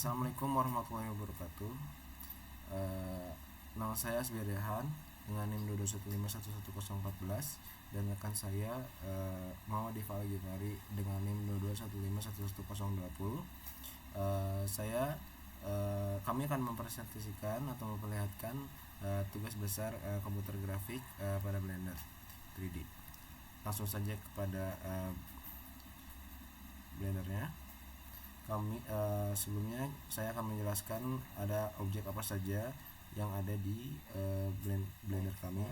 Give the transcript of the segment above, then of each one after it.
Assalamualaikum warahmatullahi wabarakatuh. Eh, Nama saya Asbiadehan dengan NIM 221511014 dan rekan saya Muhammad Ifal Gifari dengan NIM 221511020. Kami akan mempresentasikan atau memperlihatkan tugas besar komputer grafik pada Blender 3D. Langsung saja kepada Blendernya. Sebelumnya saya akan menjelaskan ada objek apa saja yang ada di Blender kami.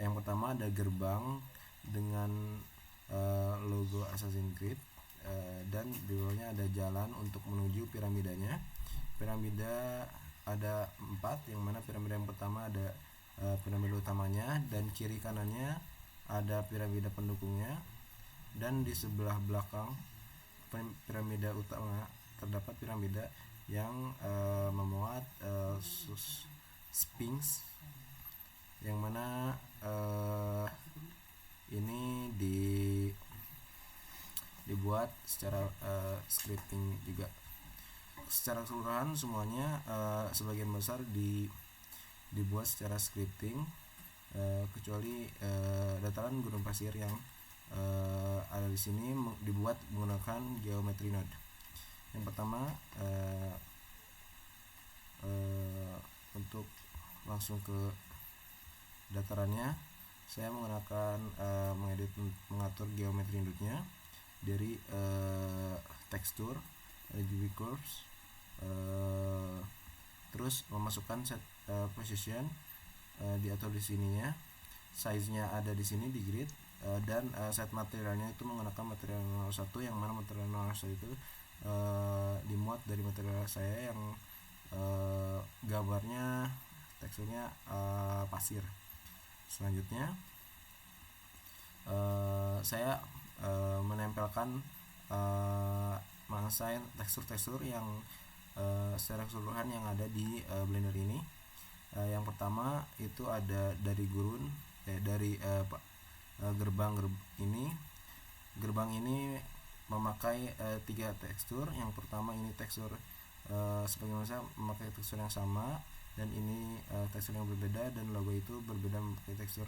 Yang pertama ada gerbang dengan logo Assassin's Creed, dan di bawahnya ada jalan untuk menuju piramidanya. Piramida ada 4, yang mana piramida yang pertama ada piramida utamanya, dan kiri kanannya ada piramida pendukungnya, dan di sebelah belakang piramida utama terdapat piramida yang memuat Sphinx, yang mana ini dibuat secara scripting juga. Secara keseluruhan semuanya sebagian besar dibuat secara scripting, kecuali dataran gunung pasir yang ada di sini dibuat menggunakan geometry node. Yang pertama untuk langsung ke datarannya, saya menggunakan mengatur geometry node-nya dari tekstur RGB curves, terus memasukkan set position, diatur di sininya, size-nya ada di sini di grid, dan set materialnya itu menggunakan material 01, yang mana material 01 itu dimuat dari material saya yang gambarnya teksturnya pasir. Selanjutnya saya menempelkan mengassign tekstur-tekstur yang secara keseluruhan yang ada di Blender ini. Yang pertama itu ada dari gerbang ini. Gerbang ini memakai 3 tekstur. Yang pertama ini tekstur sebagaimana saya memakai tekstur yang sama, dan ini tekstur yang berbeda, dan logo itu berbeda memakai tekstur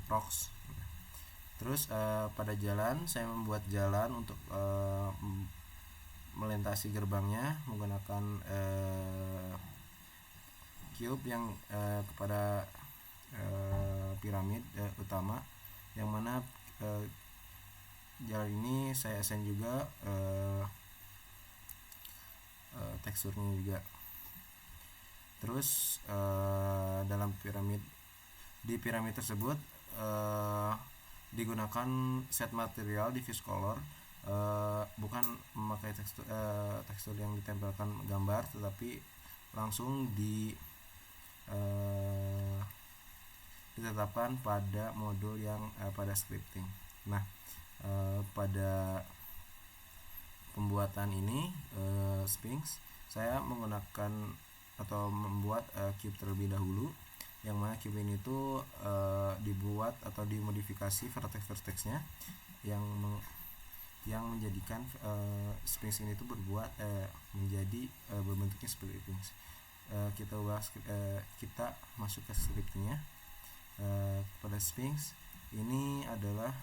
rocks. Terus pada jalan saya membuat jalan untuk melintasi gerbangnya menggunakan cube yang kepada piramid utama, yang mana jalan ini saya assign juga teksturnya juga. Terus dalam di piramid tersebut digunakan set material diffuse color, bukan memakai tekstur yang ditempelkan gambar, tetapi langsung ditetapkan pada modul yang pada scripting. Nah, pada pembuatan ini Sphinx, saya menggunakan atau membuat cube terlebih dahulu, yang mana cube ini tuh dibuat atau dimodifikasi vertex-vertexnya yang menjadikan Sphinx ini tuh menjadi berbentuknya seperti ini. Kita masuk ke scriptingnya. Pada Sphinx ini adalah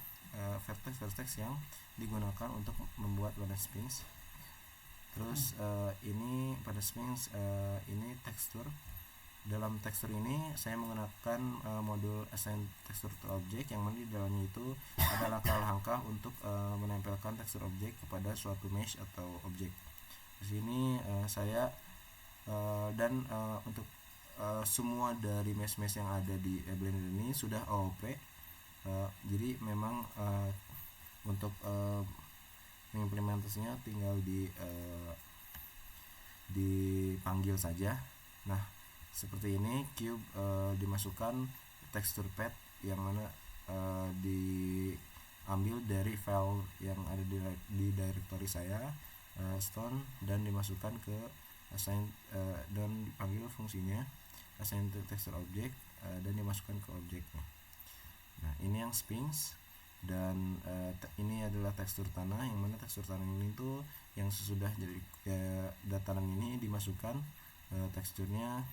vertex yang digunakan untuk membuat badan Sphinx. Terus ini pada Sphinx ini tekstur. Dalam tekstur ini saya menggunakan modul assign tekstur to object, yang mana di dalamnya itu ada langkah-langkah untuk menempelkan tekstur objek kepada suatu mesh atau objek. Di sini saya untuk semua dari mesh-mesh yang ada di Blender ini sudah OOP. Jadi memang untuk mengimplementasinya tinggal dipanggil saja. Nah, seperti ini cube dimasukkan tekstur pad, yang mana diambil dari file yang ada di directory saya, stone, dan dimasukkan ke assign dan dipanggil fungsinya assign to texture object, dan dimasukkan ke objeknya. Nah, ini yang Sphinx, dan ini adalah adalah tekstur tanah, yang mana tekstur tanah ini tuh yang sesudah jadi dataran ini dimasukkan teksturnya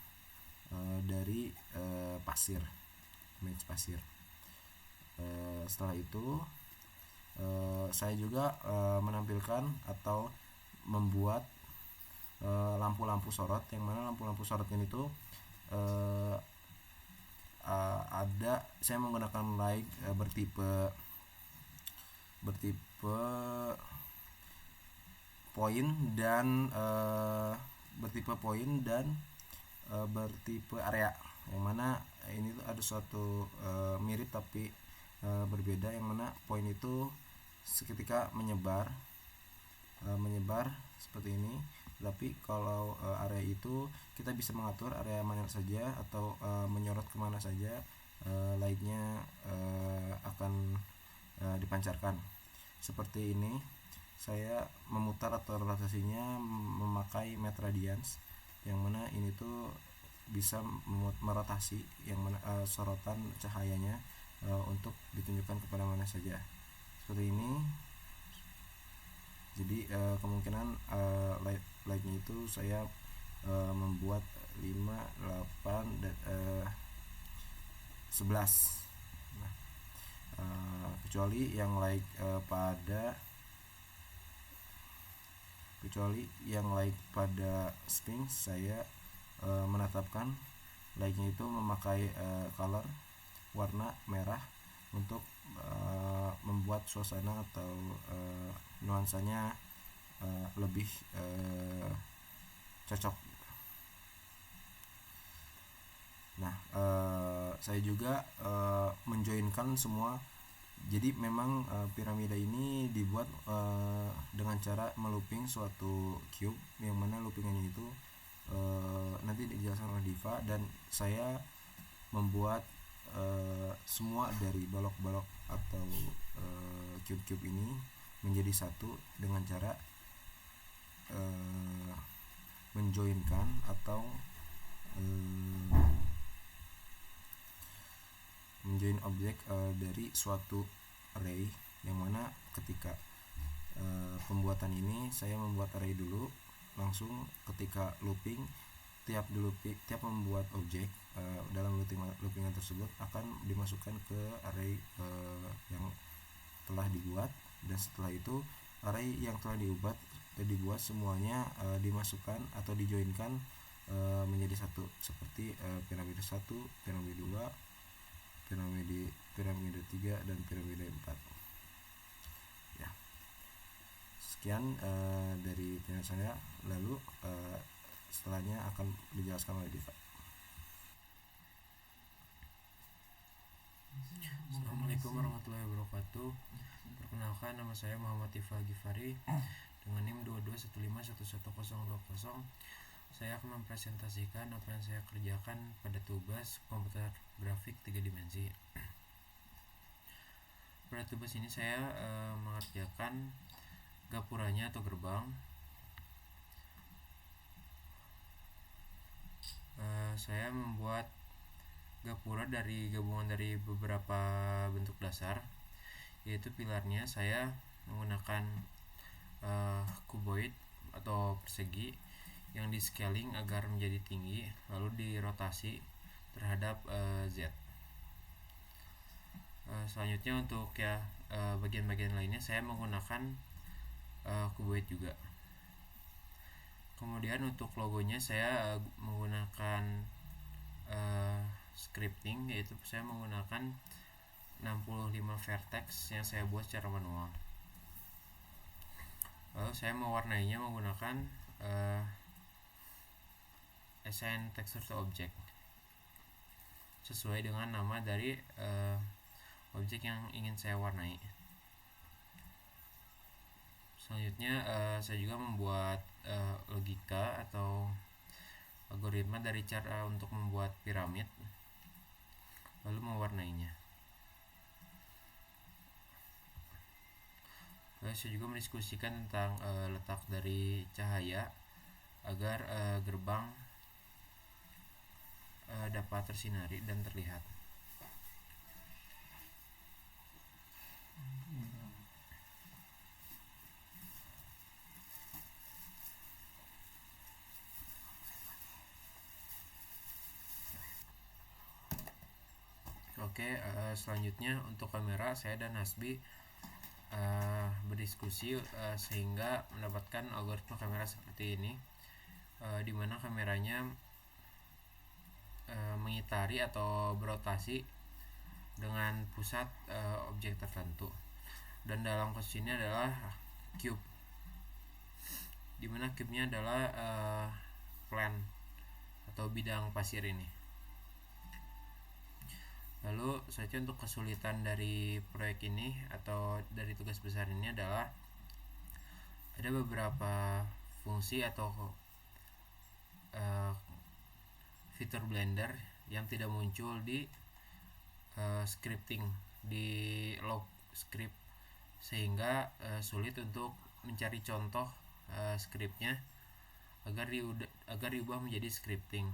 dari pasir, match pasir. Setelah itu saya juga menampilkan atau membuat lampu-lampu sorot, yang mana lampu-lampu sorot ini tuh ada, saya menggunakan light bertipe poin dan bertipe area, yang mana ini tuh ada suatu mirip tapi berbeda, yang mana poin itu seketika menyebar seperti ini, tapi kalau area itu kita bisa mengatur area mana saja atau menyorot kemana saja lightnya akan dipancarkan. Seperti ini saya memutar atau rotasinya memakai met radians, yang mana ini tuh bisa merotasi yang mana sorotan cahayanya untuk ditunjukkan kepada mana saja, seperti ini. Jadi kemungkinan lightnya itu saya membuat 5, 8 dan 11. Nah, kecuali yang pada Sphinx, saya menetapkan lightnya itu memakai color warna merah untuk membuat suasana atau nuansanya lebih cocok. Nah, saya juga menjoinkan semua. Jadi memang piramida ini dibuat dengan cara melooping suatu cube, yang mana loopingannya itu nanti dijelaskan oleh Diva, dan saya membuat semua dari balok-balok atau cube-cube ini menjadi satu dengan cara menjoinkan atau menjoin objek dari suatu array, yang mana ketika pembuatan ini saya membuat array dulu, langsung ketika looping tiap membuat objek dalam loopingan tersebut akan dimasukkan ke array yang telah dibuat, dan setelah itu array yang telah dibuat semuanya dimasukkan atau dijoinkan menjadi satu, seperti piramida 1, piramida 2, piramida 3 dan piramida 4. Ya. Sekian dari penjelasan saya. Lalu setelahnya akan dijelaskan oleh Diva. Assalamualaikum warahmatullahi wabarakatuh. Perkenalkan, nama saya Muhammad Diva Gifari dengan NIM 22151120. Saya akan mempresentasikan apa yang saya kerjakan pada tugas komputer grafik 3 dimensi. Pada tugas ini saya mengerjakan gapuranya atau gerbang. Saya membuat gapura dari gabungan dari beberapa bentuk dasar, yaitu pilarnya saya menggunakan kuboid atau persegi yang di scaling agar menjadi tinggi, lalu dirotasi terhadap Z. Selanjutnya untuk bagian-bagian lainnya saya menggunakan kuboid juga. Kemudian untuk logonya saya menggunakan scripting, yaitu saya menggunakan 65 vertex yang saya buat secara manual. Lalu saya mewarnainya menggunakan assign texture to object sesuai dengan nama dari objek yang ingin saya warnai. Selanjutnya saya juga membuat logika atau algoritma dari cara untuk membuat piramid, lalu mewarnainya. Lalu saya juga mendiskusikan tentang letak dari cahaya agar gerbang dapat tersinari dan terlihat. Oke, selanjutnya untuk kamera, saya dan Hasbi berdiskusi sehingga mendapatkan algoritma kamera seperti ini, di mana kameranya mengitari atau berotasi dengan pusat objek tertentu, dan dalam kasus ini adalah cube, dimana cube-nya adalah plan atau bidang pasir ini. Lalu saja untuk kesulitan dari proyek ini atau dari tugas besar ini adalah ada beberapa fungsi atau fitur Blender yang tidak muncul di scripting, di log script, sehingga sulit untuk mencari contoh scriptnya agar diubah menjadi scripting.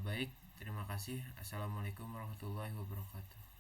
Baik, terima kasih. Assalamualaikum warahmatullahi wabarakatuh.